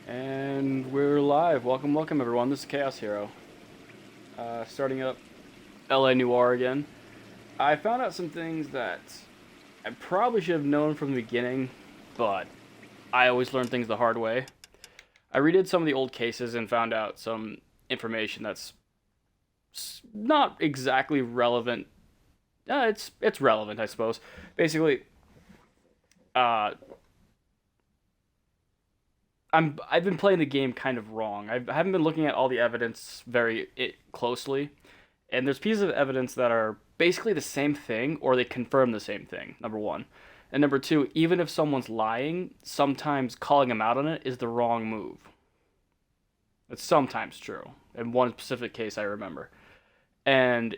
And we're live. Welcome, welcome everyone. This is Chaos Hero. Starting up LA Noire again. I found out some things that I probably should have known from the beginning, but I always learn things the hard way. I redid some of the old cases and found out some information that's not exactly relevant. It's relevant, I suppose. Basically, I've been playing the game kind of wrong. I haven't been looking at all the evidence very closely, and there's pieces of evidence that are basically the same thing, or they confirm the same thing. Number one, and number two, even if someone's lying, sometimes calling them out on it is the wrong move. It's sometimes true. In one specific case, I remember, and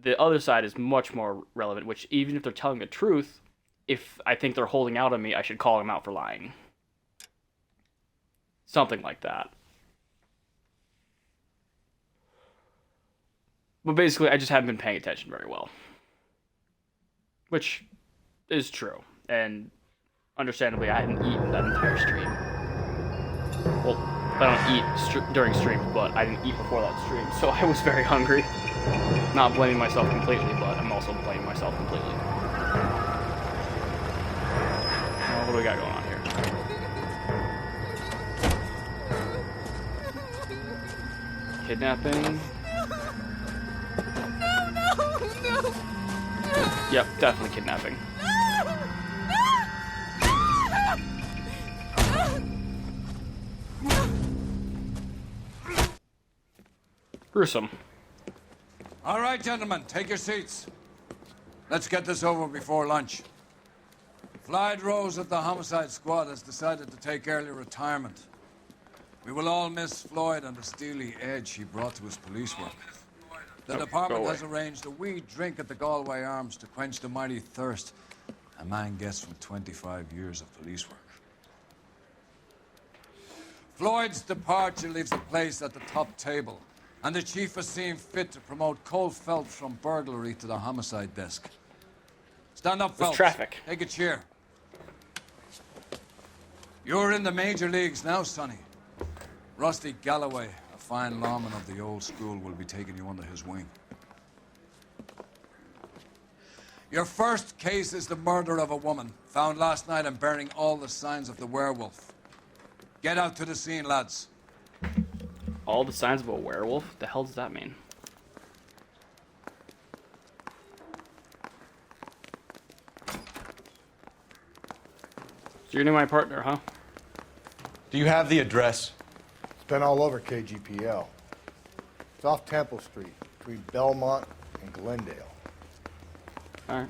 the other side is much more relevant. Which even if they're telling the truth, if I think they're holding out on me, I should call them out for lying. Something like that. But basically, I just haven't been paying attention very well. Which is true. And understandably, I hadn't eaten that entire stream. Well, I don't eat during streams, but I didn't eat before that stream, so I was very hungry. Not blaming myself completely, but I'm also blaming myself completely. Well, what do we got going on here? Kidnapping. No. Yep, definitely kidnapping. Gruesome. All right, gentlemen, take your seats. Let's get this over before lunch. Floyd Rose of the Homicide Squad has decided to take early retirement. We will all miss Floyd and the steely edge he brought to his police work. The department has arranged a wee drink at the Galway Arms to quench the mighty thirst a man gets from 25 years of police work. Floyd's departure leaves the place at the top table, and the chief has seen fit to promote Cole Phelps from burglary to the homicide desk. Stand up, Phelps. Traffic. Take a chair. You're in the major leagues now, Sonny. Rusty Galloway, a fine lawman of the old school, will be taking you under his wing. Your first case is the murder of a woman, found last night and bearing all the signs of the werewolf. Get out to the scene, lads. All the signs of a werewolf? What the hell does that mean? So you're my partner, huh? Do you have the address? It's been all over KGPL. It's off Temple Street, between Belmont and Glendale. All right.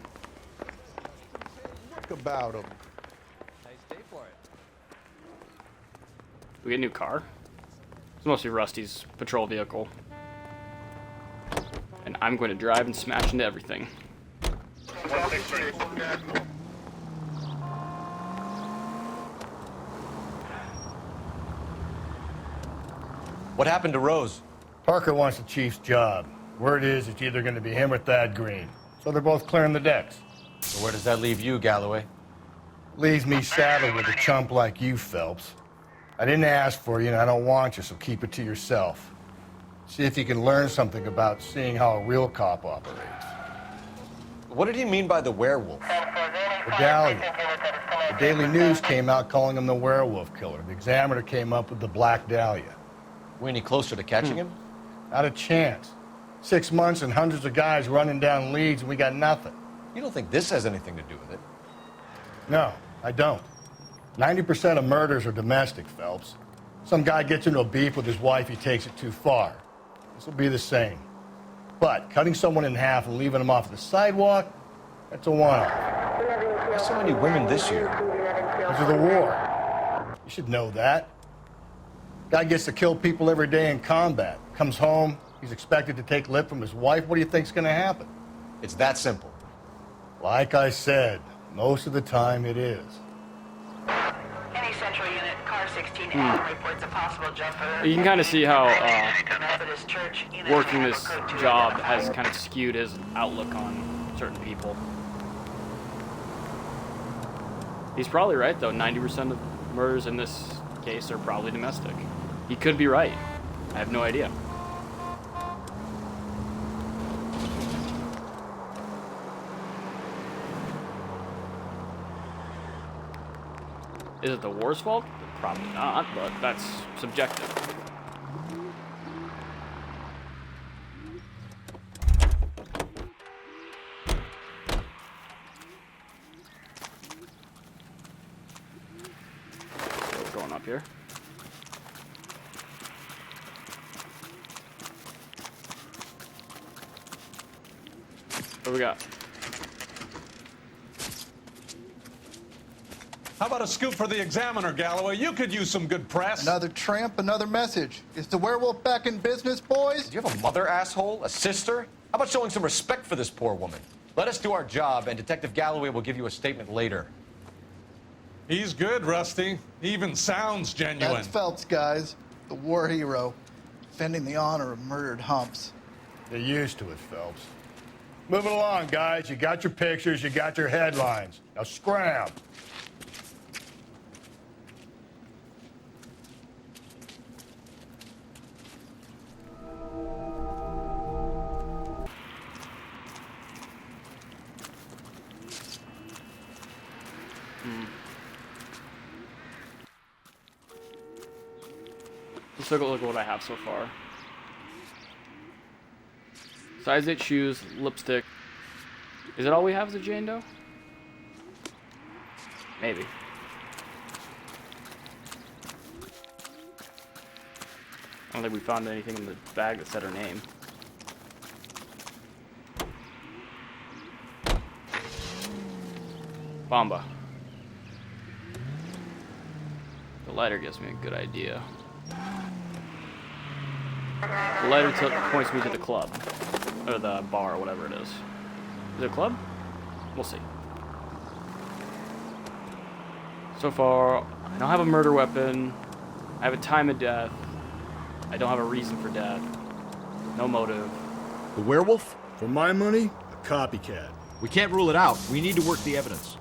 Think about them. Nice day for it. We get a new car? It's mostly Rusty's patrol vehicle. And I'm going to drive and smash into everything. What happened to Rose? Parker wants the chief's job. Word is it's either going to be him or Thad Green. So they're both clearing the decks. So where does that leave you, Galloway? Leaves me saddled with a chump like you, Phelps. I didn't ask for you and I don't want you, so keep it to yourself. See if you can learn something about seeing how a real cop operates. What did he mean by the werewolf? Medallion. The Daily News came out calling him the werewolf killer. The Examiner came up with the Black Dahlia. We any closer to catching him? Not a chance. 6 months and hundreds of guys running down leads and we got nothing. You don't think this has anything to do with it? No, I don't. 90% of murders are domestic, Phelps. Some guy gets into a beef with his wife, he takes it too far. This will be the same. But cutting someone in half and leaving them off the sidewalk, that's a one-off. Why so many women this year? Because of the war. You should know that. Guy gets to kill people every day in combat. Comes home, he's expected to take lip from his wife. What do you think's gonna happen? It's that simple. Like I said, most of the time it is. Any central unit, car 16A reports a possible jumper. You can kind of see how Methodist Church, working this job has kind of skewed his outlook on certain people. He's probably right, though. 90% of murders in this case, they're probably domestic. He could be right. I have no idea. Is it the war's fault? Probably not, but that's subjective. What's going up here? What do we got? How about a scoop for the Examiner, Galloway? You could use some good press. Another tramp, another message. Is the werewolf back in business, boys? Do you have a mother, asshole? A sister? How about showing some respect for this poor woman? Let us do our job, and Detective Galloway will give you a statement later. He's good, Rusty. He even sounds genuine. That's Phelps, guys. The war hero. Defending the honor of murdered humps. They're used to it, Phelps. Moving along, guys. You got your pictures, you got your headlines. Now scram. Let's take a look at what I have so far. Size 8 shoes, lipstick. Is it all we have as a Jane Doe? Maybe. I don't think we found anything in the bag that said her name. Bamba. The lighter gives me a good idea. The lighter points me to the club. Or the bar, or whatever it is. Is it a club? We'll see. So far, I don't have a murder weapon. I have a time of death. I don't have a reason for death. No motive. The werewolf? For my money, a copycat. We can't rule it out. We need to work the evidence.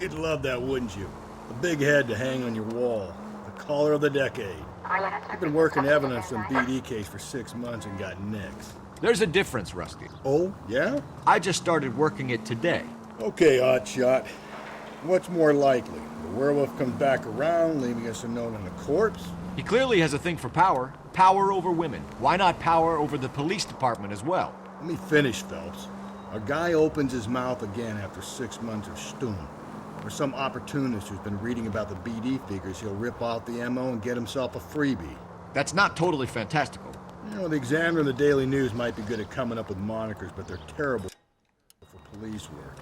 You'd love that, wouldn't you? A big head to hang on your wall. The caller of the decade. I've been working evidence on BD case for 6 months and got nicks. There's a difference, Rusty. Oh, yeah? I just started working it today. Okay, Oddshot. What's more likely? The werewolf comes back around, leaving us a note on the corpse? He clearly has a thing for power. Power over women. Why not power over the police department as well? Let me finish, Phelps. A guy opens his mouth again after 6 months of stewing. Or some opportunist who's been reading about the BD figures, he'll rip off the MO and get himself a freebie. That's not totally fantastical. You know, the Examiner and the Daily News might be good at coming up with monikers, but they're terrible for police work.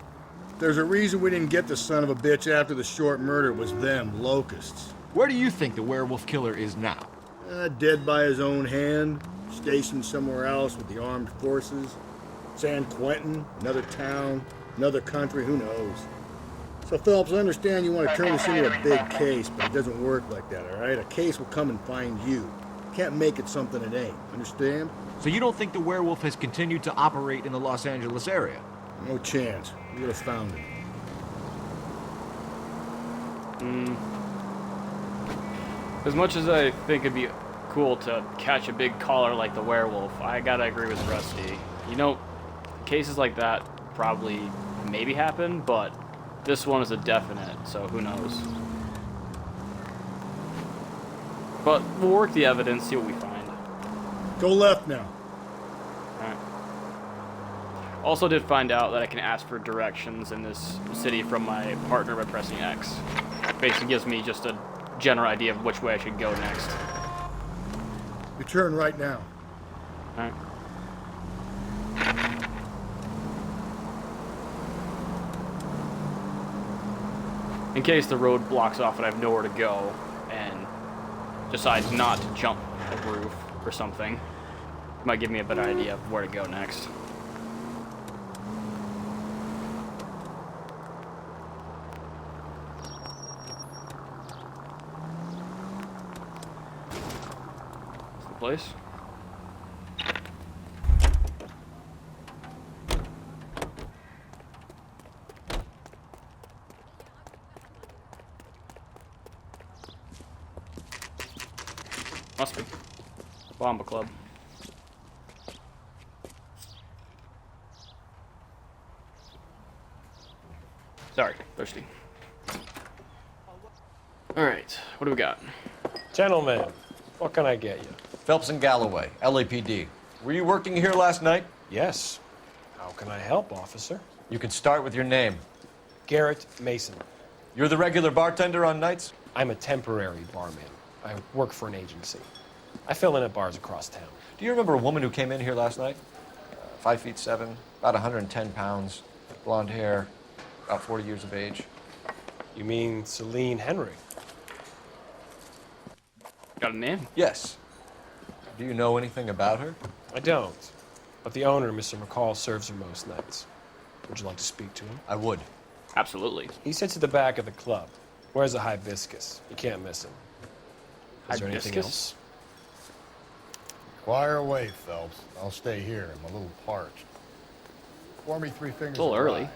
There's a reason we didn't get the son of a bitch after the short murder was them, locusts. Where do you think the werewolf killer is now? Dead by his own hand, stationed somewhere else with the armed forces. San Quentin, another town, another country, who knows? So, Phelps, I understand you want to turn this into a big case, but it doesn't work like that, all right? A case will come and find you. Can't make it something it ain't, understand? So you don't think the werewolf has continued to operate in the Los Angeles area? No chance. We would have found him. As much as I think it'd be cool to catch a big caller like the werewolf, I gotta agree with Rusty. You know, cases like that probably maybe happen, but this one is a definite, so who knows. But we'll work the evidence, see what we find. Go left now. Alright. Also did find out that I can ask for directions in this city from my partner by pressing X. Basically gives me just a general idea of which way I should go next. You turn right now. Alright. In case the road blocks off and I have nowhere to go and decide not to jump a roof or something, it might give me a better idea of where to go next. Is the place? Must be. Bomba Club. Sorry, thirsty. Alright, what do we got? Gentlemen, what can I get you? Phelps and Galloway, LAPD. Were you working here last night? Yes. How can I help, officer? You can start with your name. Garrett Mason. You're the regular bartender on nights? I'm a temporary barman. I work for an agency. I fill in at bars across town. Do you remember a woman who came in here last night? 5'7", about 110 pounds, blonde hair, about 40 years of age. You mean Celine Henry? Got a name? Yes. Do you know anything about her? I don't. But the owner, Mr. McCall, serves her most nights. Would you like to speak to him? I would. Absolutely. He sits at the back of the club. Wears a hibiscus. You can't miss him. Is there anything Hibiscus? else? Fire away, Phelps. I'll stay here. I'm a little parched. Pour me 3 fingers. It's a little of early. rye.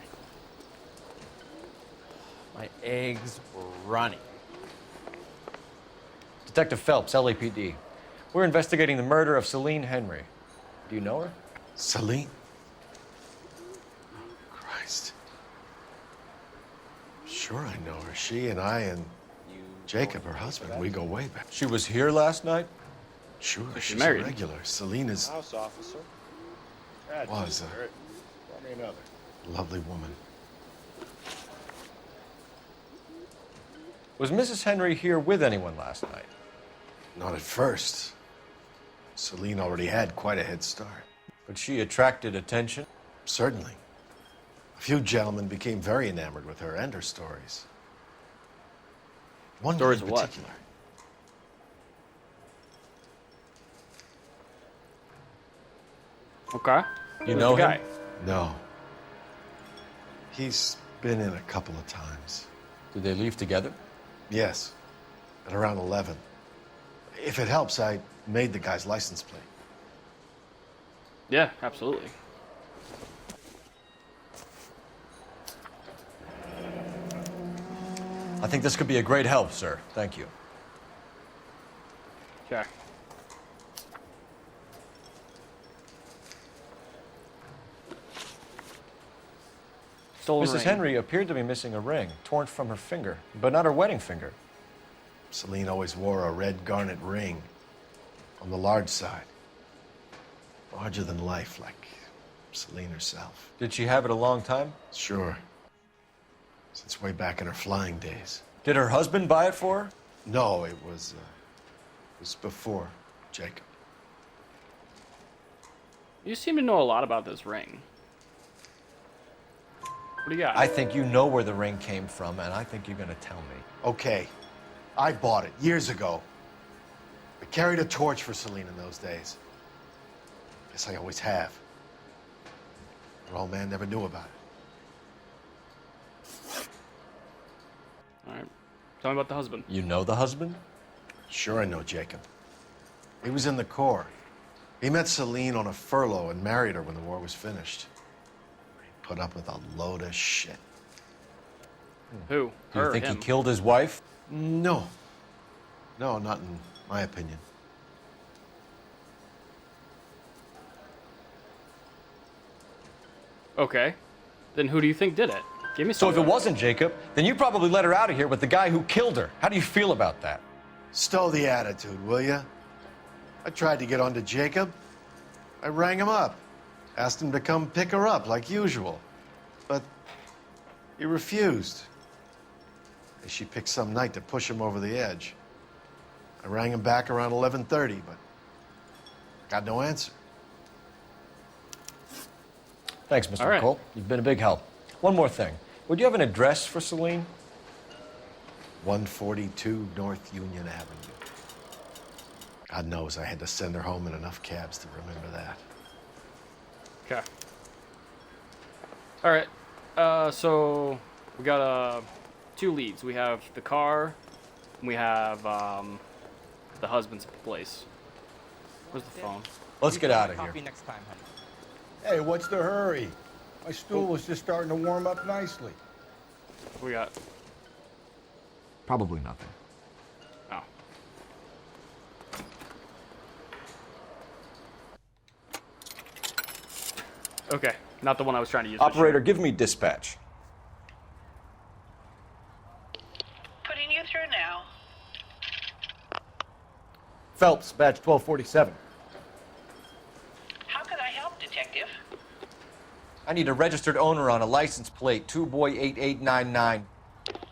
My eggs were running. Detective Phelps, LAPD. We're investigating the murder of Celine Henry. Do you know her? Celine? Christ. Sure I know her. She and I and Jacob, her husband, we go way back. She was here last night? Sure, she's married. a regular. Celine is House officer. was a Pour me another. lovely woman. Was Mrs. Henry here with anyone last night? Not at first. Celine already had quite a head start. But she attracted attention? Certainly. A few gentlemen became very enamored with her and her stories. One Stories in of what? particular. Okay. You Who's know the guy? him? No. He's been in a couple of times. Did they leave together? Yes, at around 11. If it helps, I made the guy's license plate. Yeah, absolutely. I think this could be a great help, sir. Thank you. Okay. Stolen Mrs. ring. Henry appeared to be missing a ring, torn from her finger, but not her wedding finger. Celine always wore a red garnet ring on the large side. Larger than life, like Celine herself. Did she have it a long time? Sure. Since way back in her flying days. Did her husband buy it for her? No, it was before Jacob. You seem to know a lot about this ring. What do you got? I think you know where the ring came from, and I think you're going to tell me. Okay, I bought it years ago. I carried a torch for Celine in those days. Guess I always have. Her old man never knew about it. All right. Tell me about the husband. You know the husband? Sure, I know Jacob. He was in the Corps. He met Celine on a furlough and married her when the war was finished. He put up with a load of shit. Who? Do you Her, think him? he killed his wife? No. No, not in my opinion. Okay. Then who do you think did it? Give me So some. if it wasn't Jacob, then you probably let her out of here with the guy who killed her. How do you feel about that? Stow the attitude, will ya? I tried to get on to Jacob. I rang him up. Asked him to come pick her up, like usual. But he refused. She picked some night to push him over the edge. I rang him back around 11:30, but got no answer. Thanks, Mr. All right. McCall. You've been a big help. One more thing. Would you have an address for Celine? 142 North Union Avenue. God knows I had to send her home in enough cabs to remember that. Okay. All right. So we got two leads. We have the car. And we have the husband's place. Where's the phone? Let's get out of here. Coffee next time, honey. Hey, what's the hurry? My stool was just starting to warm up nicely. What we got? Probably nothing. Oh. Okay, not the one I was trying to use. for Operator, sure. give me dispatch. Putting you through now. Phelps, badge 1247. How could I help, Detective? I need a registered owner on a license plate, 2boy8899.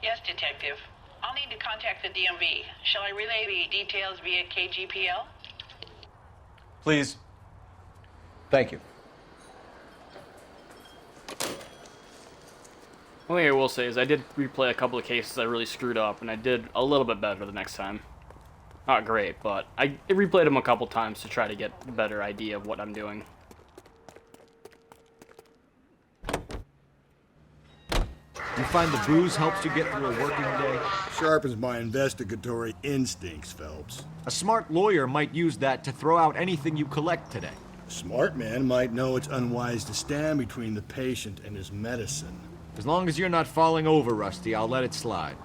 Yes, Detective. I'll need to contact the DMV. Shall I relay the details via KGPL? Please. Thank you. One thing I will say is I did replay a couple of cases I really screwed up, and I did a little bit better the next time. Not great, but I replayed them a couple times to try to get a better idea of what I'm doing. You find the booze helps you get through a working day? Sharpens my investigatory instincts, Phelps. A smart lawyer might use that to throw out anything you collect today. A smart man might know it's unwise to stand between the patient and his medicine. As long as you're not falling over, Rusty, I'll let it slide.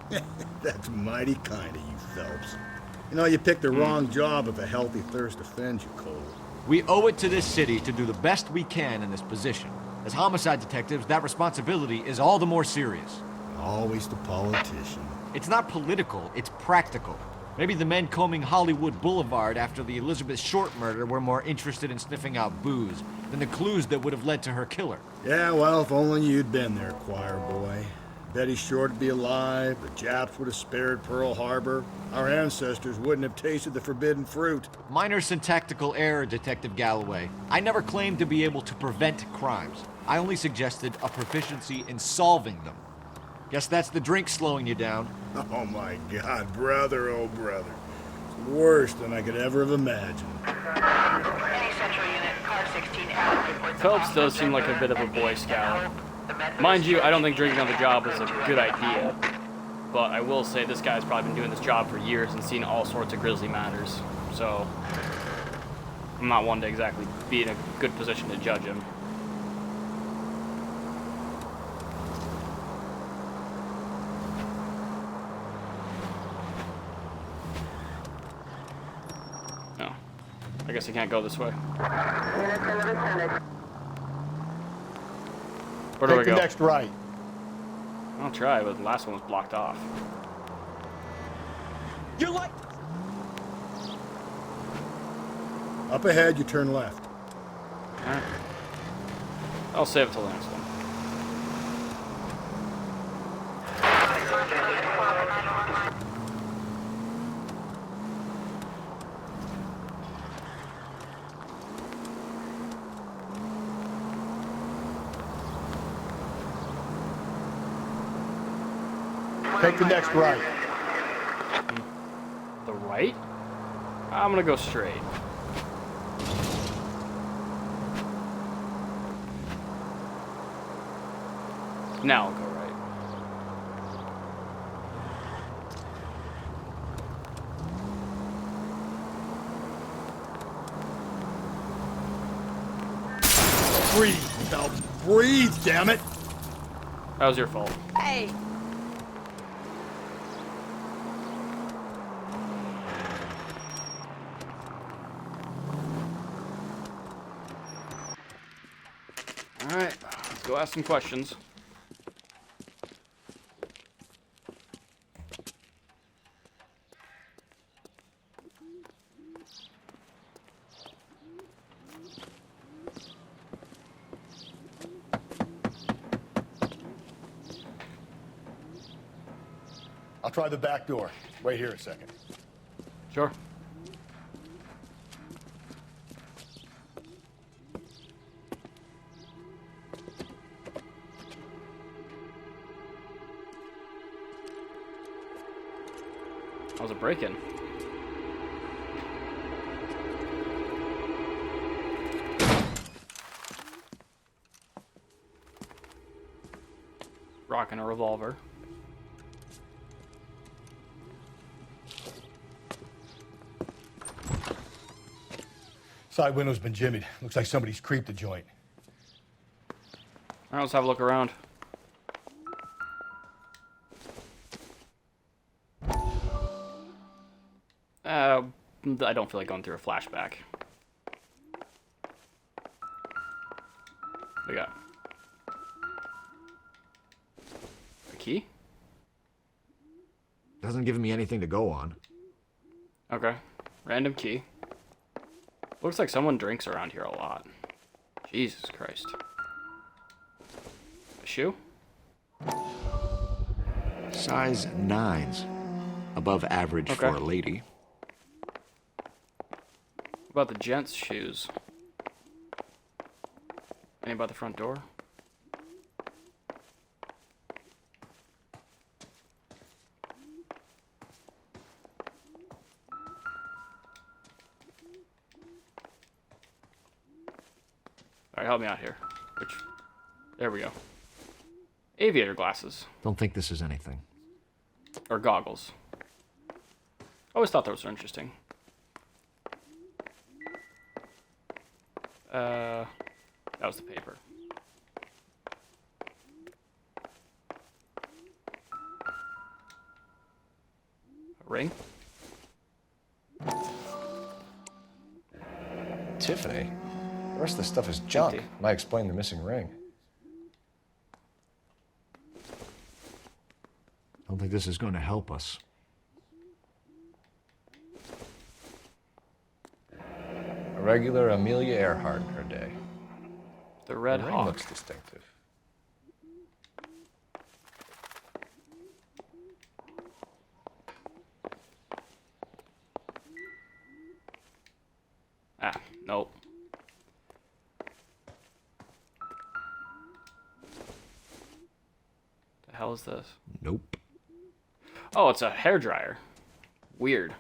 That's mighty kind of you, Phelps. You know, you picked the wrong job if a healthy thirst offends you, Cole. We owe it to this city to do the best we can in this position. As homicide detectives, that responsibility is all the more serious. Always the politician. It's not political, it's practical. Maybe the men combing Hollywood Boulevard after the Elizabeth Short murder were more interested in sniffing out booze than the clues that would have led to her killer. Yeah, well, if only you'd been there, choir boy. Betty Short would be alive, the Japs would have spared Pearl Harbor, our ancestors wouldn't have tasted the forbidden fruit. Minor syntactical error, Detective Galloway. I never claimed to be able to prevent crimes. I only suggested a proficiency in solving them. Guess that's the drink slowing you down. Oh my God, brother, oh brother. It's worse than I could ever have imagined. Any central unit, car 16 out. Reports Phelps does seem like a bit of a Boy Scout. Mind you, I don't think drinking on the job is a good idea. But I will say this guy's probably been doing this job for years and seen all sorts of grisly matters. So, I'm not one to exactly be in a good position to judge him. No. I guess I can't go this way. Where do I Take the go? next right. I'll try, but the last one was blocked off. You're like... Up ahead, you turn left. Alright. I'll save it till the next one. Take the next right. The right? I'm gonna go straight. Now I'll go right. Breathe, Phelps. Breathe, damn it. That was your fault. Hey! Alright, let's go ask some questions. I'll try the back door. Wait here a second. Sure. That was a break-in. Rocking a revolver. Side window's been jimmied. Looks like somebody's creeped the joint. Alright, let's have a look around. I don't feel like going through a flashback. We got a key. Doesn't give me anything to go on. Okay. Random key. Looks like someone drinks around here a lot. Jesus Christ. A shoe? Size 9s. Above average for a lady. What about the gents' shoes? Any about the front door? Alright, help me out here. There we go. Aviator glasses. Don't think this is anything. Or goggles. Always thought those were interesting. That was the paper. A ring? Tiffany? The rest of the stuff is junk. Empty. Might explain the missing ring. Don't think this is going to help us. A regular Amelia Earhart in her day. The Red The ring Hawk. looks distinctive. Ah, nope. The hell is this? Nope. Oh, it's a hairdryer. Weird.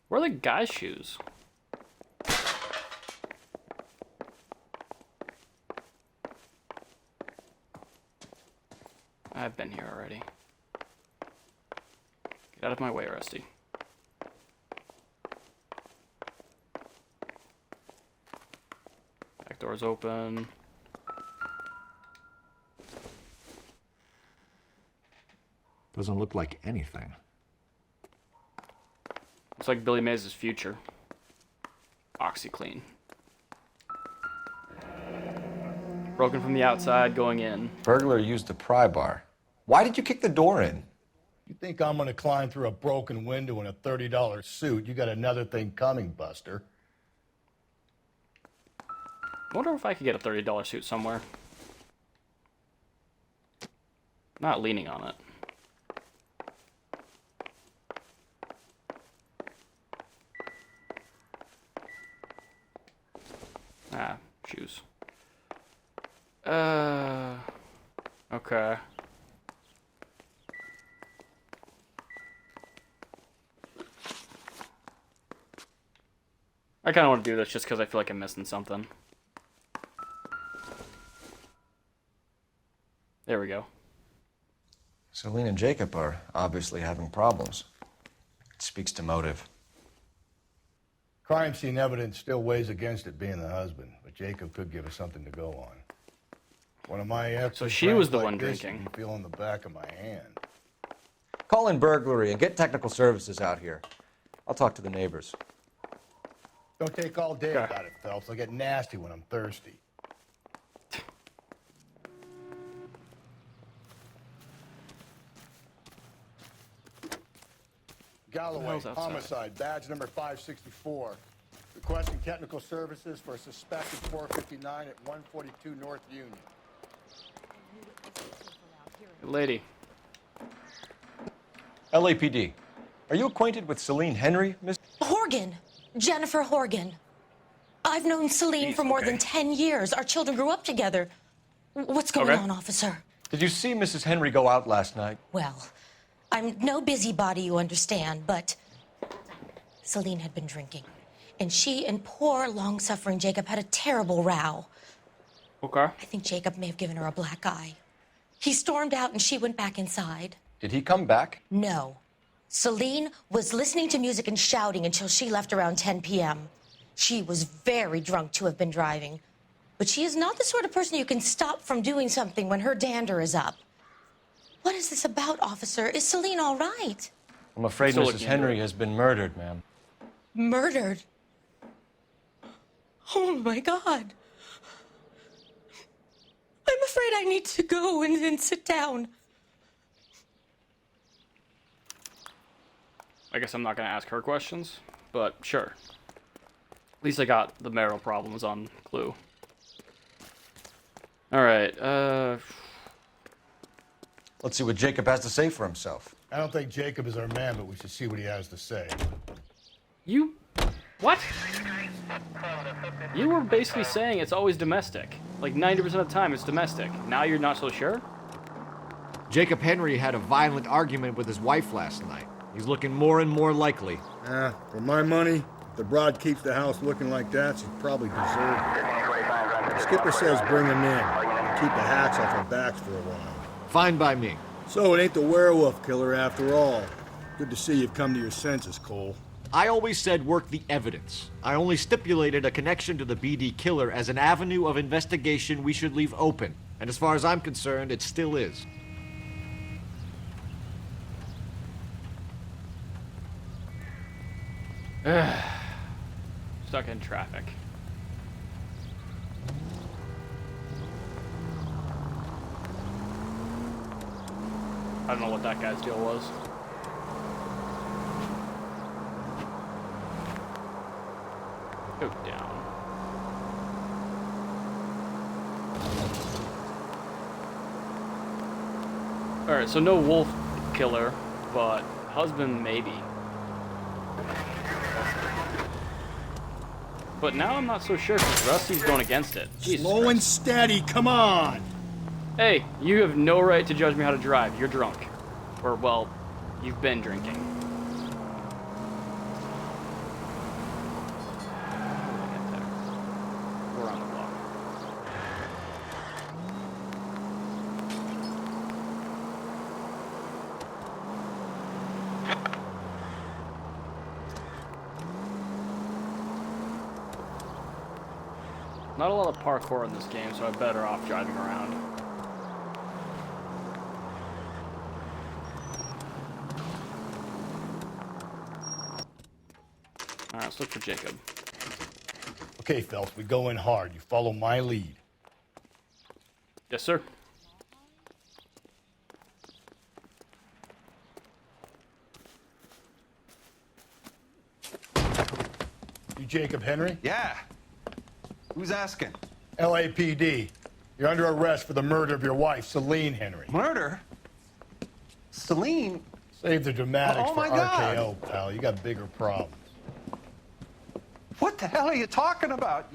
Where are the guy's shoes? I've been here already. Get out of my way, Rusty. Back door's open. Doesn't look like anything. Looks like Billy Mays' future. OxyClean. Broken from the outside, going in. Burglar used a pry bar. Why did you kick the door in? You think I'm going to climb through a broken window in a $30 suit? You got another thing coming, Buster. I wonder if I could get a $30 suit somewhere. Not leaning on it. Ah, shoes. Okay. I kind of want to do this just because I feel like I'm missing something. There we go. Celine and Jacob are obviously having problems. It speaks to motive. Crime scene evidence still weighs against it being the husband, but Jacob could give us something to go on. One of my exes. So she was the like one this, drinking. you'd be feeling the back of my hand. Call in burglary and get technical services out here. I'll talk to the neighbors. Don't take all day Okay. about it, Phelps. I'll get nasty when I'm thirsty. Galloway, hell's outside? homicide, badge number 564. Requesting technical services for a suspected 459 at 142 North Union. Lady. LAPD. Are you acquainted with Celine Henry, Miss? Horgan. Jennifer Horgan. I've known Celine for more than 10 years. Our children grew up together. What's going on, officer? Did you see Mrs. Henry go out last night? Well, I'm no busybody, you understand, but Celine had been drinking. And she and poor, long-suffering Jacob had a terrible row. Okay. I think Jacob may have given her a black eye. He stormed out and she went back inside. Did he come back? No. Celine was listening to music and shouting until she left around 10 p.m. She was very drunk to have been driving. But she is not the sort of person you can stop from doing something when her dander is up. What is this about, officer? Is Celine all right? I'm afraid Still Mrs. looking into Henry it. has been murdered, ma'am. Murdered? Oh my God. I'm afraid I need to go and sit down. I guess I'm not gonna ask her questions, but sure. At least I got the marital problems on clue. Alright, Let's see what Jacob has to say for himself. I don't think Jacob is our man, but we should see what he has to say. You... What? You were basically saying it's always domestic. Like 90% of the time it's domestic. Now you're not so sure? Jacob Henry had a violent argument with his wife last night. He's looking more and more likely. For my money, if the broad keeps the house looking like that, she's probably deserved it. The skipper says bring him in. Keep the hats off our backs for a while. Fine by me. So it ain't the werewolf killer after all. Good to see you've come to your senses, Cole. I always said work the evidence. I only stipulated a connection to the BD killer as an avenue of investigation we should leave open. And as far as I'm concerned, it still is. Stuck in traffic. I don't know what that guy's deal was. Go down. Alright, so no wolf killer, but husband maybe. But now I'm not so sure because Rusty's going against it. Jesus Slow Christ. and steady, come on! Hey, you have no right to judge me how to drive. You're drunk. Or, well, you've been drinking. We're on the block. Not a lot of parkour in this game, so I'm better off driving around. Alright, let's look for Jacob. Okay, Phelps, we go in hard. You follow my lead. Yes, sir. You Jacob Henry? Yeah. Who's asking? LAPD. You're under arrest for the murder of your wife, Celine Henry. Murder? Celine? Save the dramatics Oh, for my God. RKO, pal. You got bigger problems. What the hell are you talking about?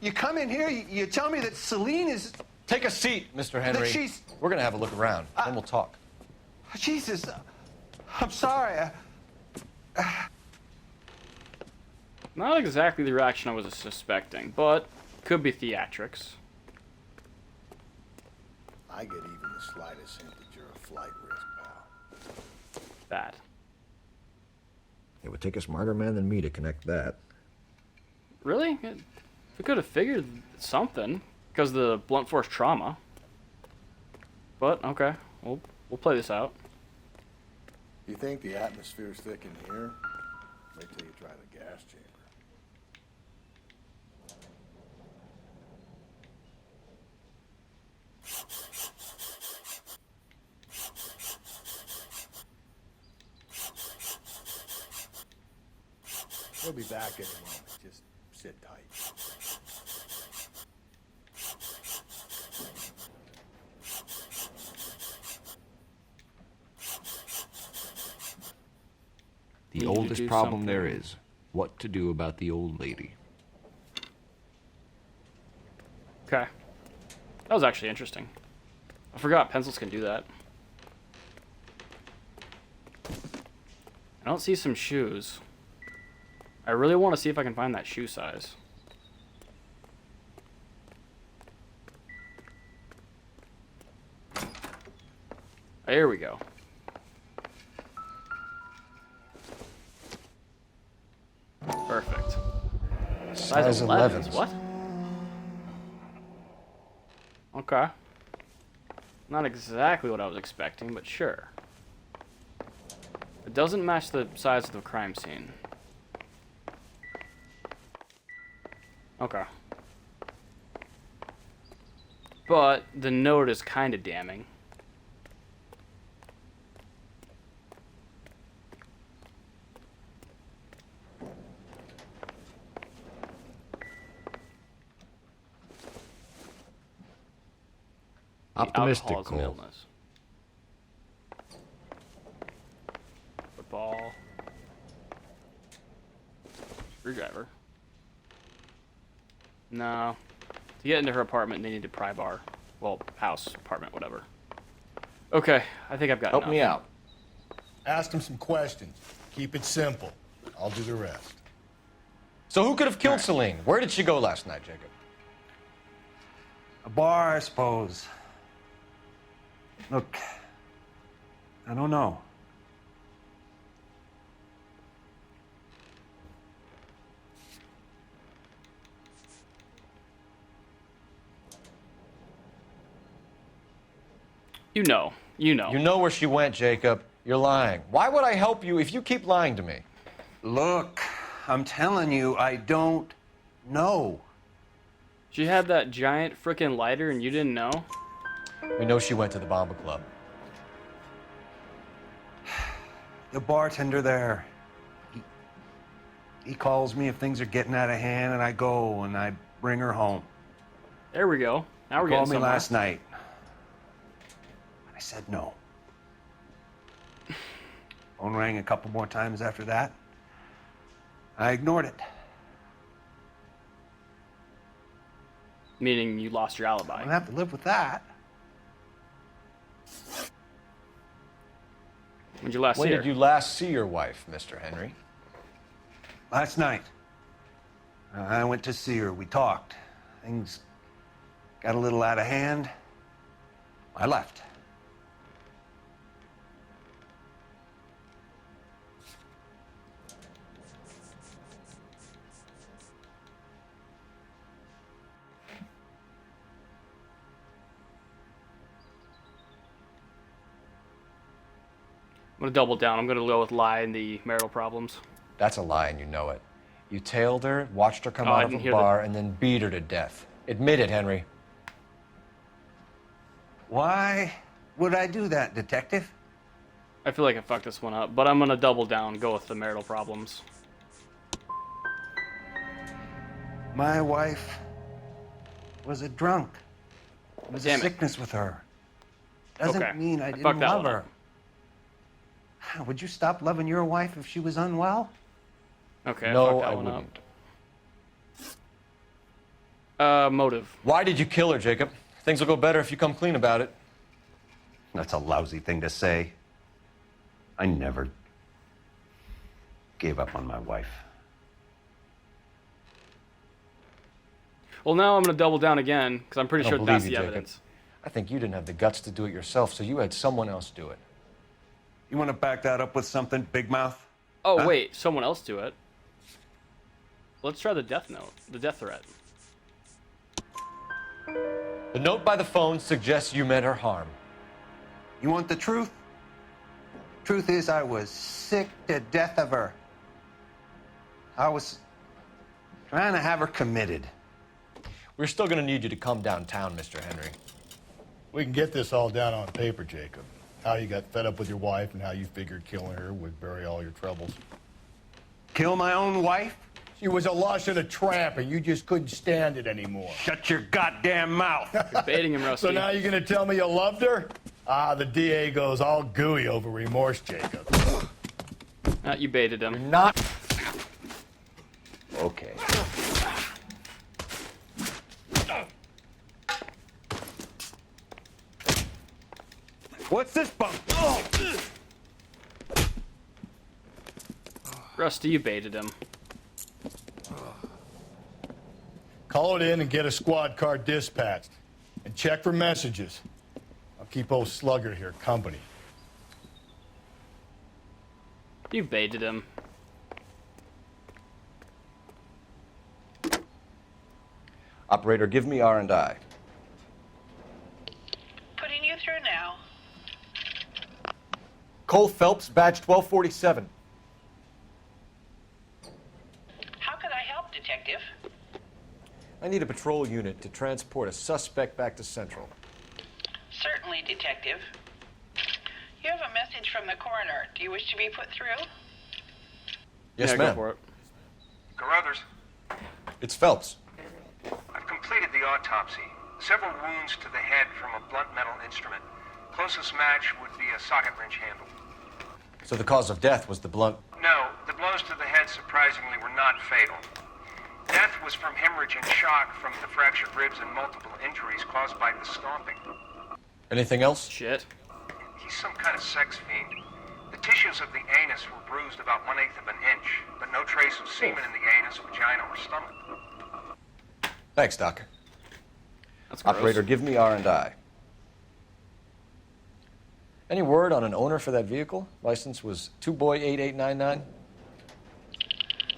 You come in here, you tell me that Celine is... Take a seat, Mr. Henry. That she's... We're gonna have a look around, then we'll talk. Jesus, I'm sorry. Not exactly the reaction I was suspecting, but could be theatrics. I get even the slightest hint that you're a flight risk, pal. Bad. It would take a smarter man than me to connect that. Really? We could have figured something, because of the blunt force trauma. But, okay. We'll play this out. You think the atmosphere's thick in here? Wait till you try the gas chamber. We'll be back in a moment. Just sit tight. The Need to oldest do problem there something. is what to do about the old lady. Okay. That was actually interesting. I forgot pencils can do that. I don't see some shoes. I really want to see if I can find that shoe size. There we go. Perfect. Size 11s. What? Okay. Not exactly what I was expecting, but sure. It doesn't match the size of the crime scene. Okay. But the note is kind of damning. Optimistic, Alcoholism, Cole. illness. Football. Screwdriver. No. To get into her apartment, they need to pry bar. Well, house, apartment, whatever. Okay, I think I've got Help me out. Ask him some questions. Keep it simple. I'll do the rest. So who could have killed Celine? Where did she go last night, Jacob? A bar, I suppose. Look, I don't know. You know. You know where she went, Jacob. You're lying. Why would I help you if you keep lying to me? Look, I'm telling you, I don't know. She had that giant frickin' lighter and you didn't know? We know she went to the Bomba Club. The bartender there, he calls me if things are getting out of hand, and I go and I bring her home. There we go. Now we're He getting called me somewhere. last night. I said no. Phone rang a couple more times after that. I ignored it. Meaning you lost your alibi. I don't have to live with that. When'd you last When see her? did you last see your wife, Mr. Henry? Last night. I went to see her. We talked. Things got a little out of hand. I left. I'm gonna double down. I'm gonna go with lie and the marital problems. That's a lie, and you know it. You tailed her, watched her come Oh, I out of didn't a hear bar, and then beat her to death. Admit it, Henry. Why would I do that, Detective? I feel like I fucked this one up, but I'm gonna double down, go with the marital problems. My wife was a drunk. It was Damn a it. sickness with her. Doesn't Okay. mean I fucked didn't that love one her. up. Would you stop loving your wife if she was unwell? Okay, No, I fucked that I one wouldn't. up. Motive. Why did you kill her, Jacob? Things will go better if you come clean about it. That's a lousy thing to say. I never gave up on my wife. Well, now I'm gonna double down again because I'm pretty I sure don't that's believe the you, Jacob. evidence. I think you didn't have the guts to do it yourself, so you had someone else do it. You want to back that up with something, Big Mouth? Oh Huh? wait, someone else do it. Let's try the death note, the death threat. The note by the phone suggests you meant her harm. You want the truth? Truth is, I was sick to death of her. I was trying to have her committed. We're still going to need you to come downtown, Mr. Henry. We can get this all down on paper, Jacob. How you got fed up with your wife and how you figured killing her would bury all your troubles. Kill my own wife? She was a lush and a tramp, and you just couldn't stand it anymore. Shut your goddamn mouth. You're baiting him, Rusty. So now you're gonna tell me you loved her? Ah, the DA goes all gooey over remorse, Jacob. You baited him. You're not. Okay. What's this bump? Rusty, you baited him. Call it in and get a squad car dispatched. And check for messages. I'll keep old Slugger here company. You baited him. Operator, give me R&I. Putting you through now. Cole Phelps, badge 1247. How can I help, Detective? I need a patrol unit to transport a suspect back to Central. Certainly, Detective. You have a message from the coroner. Do you wish to be put through? Yes, Yeah, ma'am. go for it. Carruthers, It's Phelps. I've completed the autopsy. Several wounds to the head from a blunt metal instrument. Closest match would be a socket wrench handle. So the cause of death was the blunt. No, the blows to the head surprisingly were not fatal. Death was from hemorrhage and shock from the fractured ribs and multiple injuries caused by the stomping. Anything else? Shit. He's some kind of sex fiend. The tissues of the anus were bruised about 1/8 of an inch, but no trace of semen in the anus, vagina, or stomach. Thanks, Doc. That's gross. Operator, give me R&I. Any word on an owner for that vehicle? License was 2boy8899.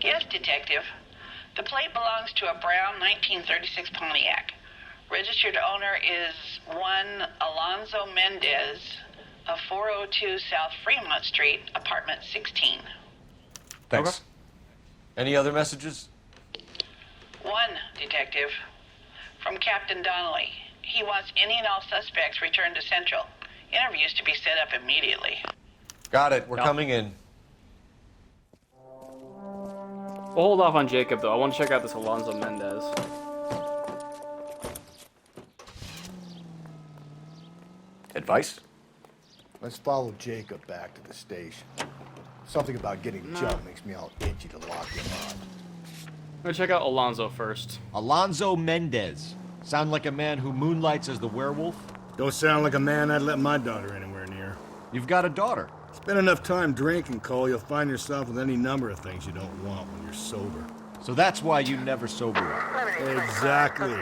Yes, Detective. The plate belongs to a brown 1936 Pontiac. Registered owner is one Alonzo Mendez of 402 South Fremont Street, apartment 16. Thanks. Okay. Any other messages? One, Detective. From Captain Donnelly. He wants any and all suspects returned to Central. Interviews to be set up immediately. Got it. We're No. coming in. We'll hold off on Jacob, though. I want to check out this Alonzo Mendez. Advice? Let's follow Jacob back to the station. Something about getting jumped makes me all itchy to lock him up. I'm gonna check out Alonzo first. Alonzo Mendez. Sound like a man who moonlights as the werewolf? Don't sound like a man I'd let my daughter anywhere near. You've got a daughter. Spend enough time drinking, Cole, you'll find yourself with any number of things you don't want when you're sober. So that's why you never sober up. Exactly.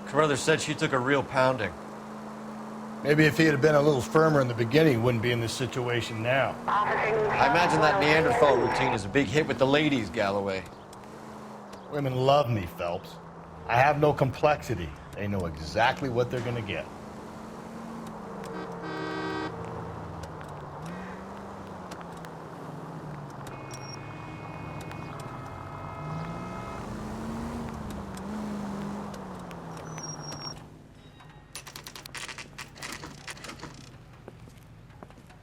Carruthers said she took a real pounding. Maybe if he had been a little firmer in the beginning, he wouldn't be in this situation now. I imagine that Neanderthal routine is a big hit with the ladies, Galloway. Women love me, Phelps. I have no complexity. They know exactly what they're gonna get.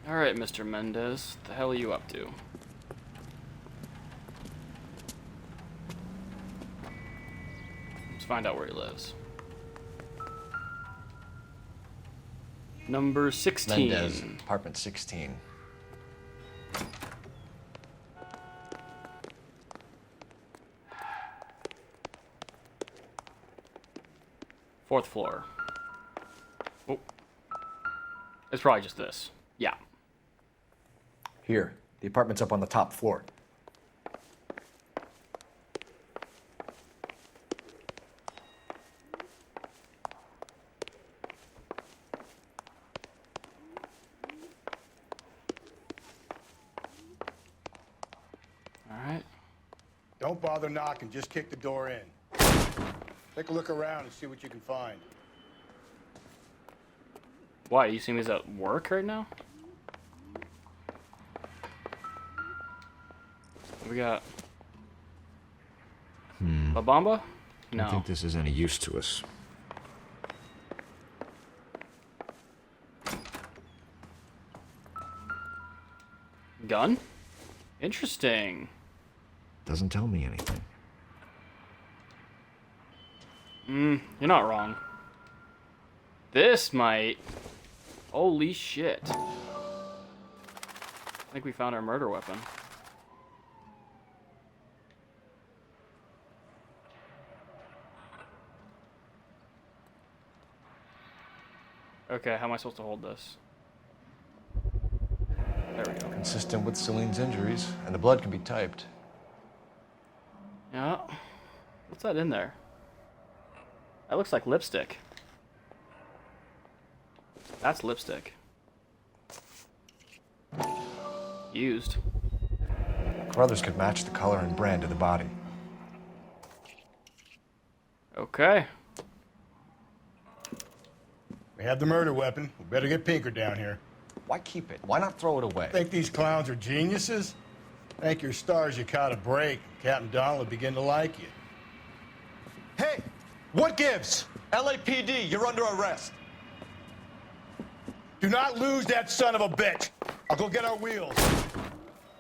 Alright, Mr. Mendez. The hell are you up to? Let's find out where he lives. Number 16. Mendez, apartment 16. Fourth floor. Oh. It's probably just this. Yeah. Here, the apartment's up on the top floor. Alright. Don't bother knocking, just kick the door in. Take a look around and see what you can find. Why? You see me as at work right now? What we got? La Bamba? I No. don't think this is any use to us. Gun? Interesting. Doesn't tell me anything. You're not wrong. This might... Holy shit. I think we found our murder weapon. Okay, how am I supposed to hold this? There we go. Consistent with Celine's injuries, and the blood can be typed. Yeah. What's that in there? That looks like lipstick. That's lipstick. Used. Carruthers could match the color and brand of the body. Okay. We have the murder weapon. We better get Pinker down here. Why keep it? Why not throw it away? Think these clowns are geniuses? Thank your stars you caught a break. Captain Donald will begin to like you. Hey, what gives? LAPD, you're under arrest. Do not lose that son of a bitch. I'll go get our wheels.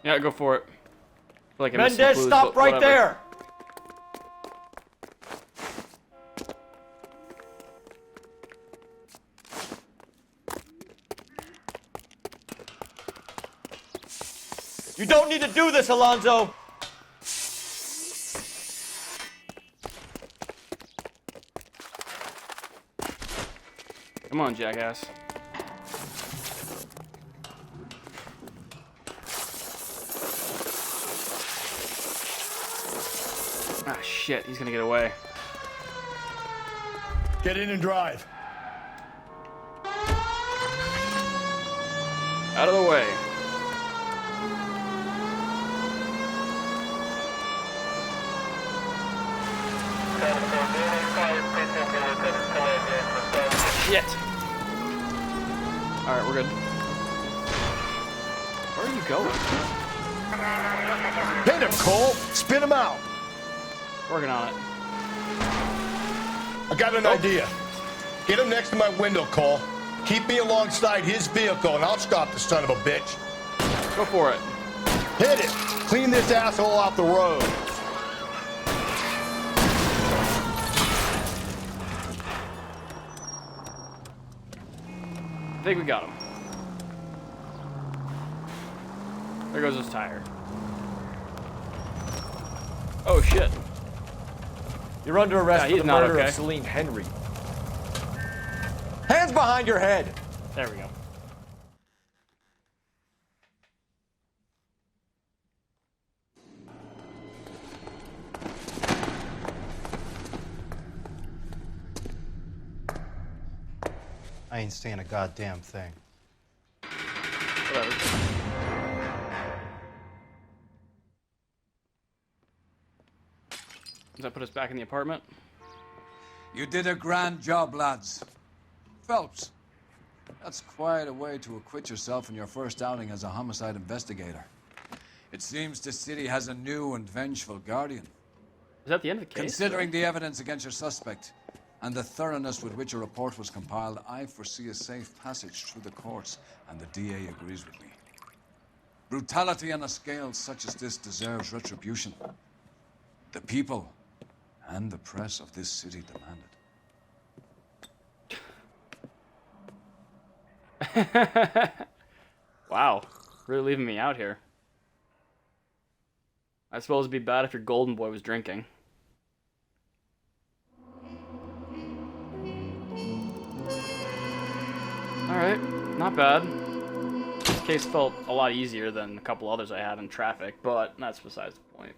Yeah, go for it. I feel like I missed some Mendez, clues, stop but right whatever. there! You don't need to do this, Alonzo! Come on, jackass. Ah, shit, he's gonna get away. Get in and drive. Out of the way. Shit. Alright, we're good. Where are you going? Hit him, Cole. Spin him out. Working on it. I got an idea. Get him next to my window, Cole. Keep me alongside his vehicle, and I'll stop the son of a bitch. Go for it. Hit it. Clean this asshole off the road. I think we got him. There goes his tire. Oh shit. You're under arrest Yeah, for he's the not murder okay. of Celine Henry. Hands behind your head! There we go. I ain't saying a goddamn thing. Whatever. Does that put us back in the apartment? You did a grand job, lads. Phelps, that's quite a way to acquit yourself in your first outing as a homicide investigator. It seems the city has a new and vengeful guardian. Is that the end of the case? Considering the evidence against your suspect and the thoroughness with which a report was compiled, I foresee a safe passage through the courts, and the DA agrees with me. Brutality on a scale such as this deserves retribution. The people and the press of this city demand it. Wow, really leaving me out here. I suppose it'd be bad if your golden boy was drinking. Alright, not bad. This case felt a lot easier than a couple others I had in traffic, but that's besides the point.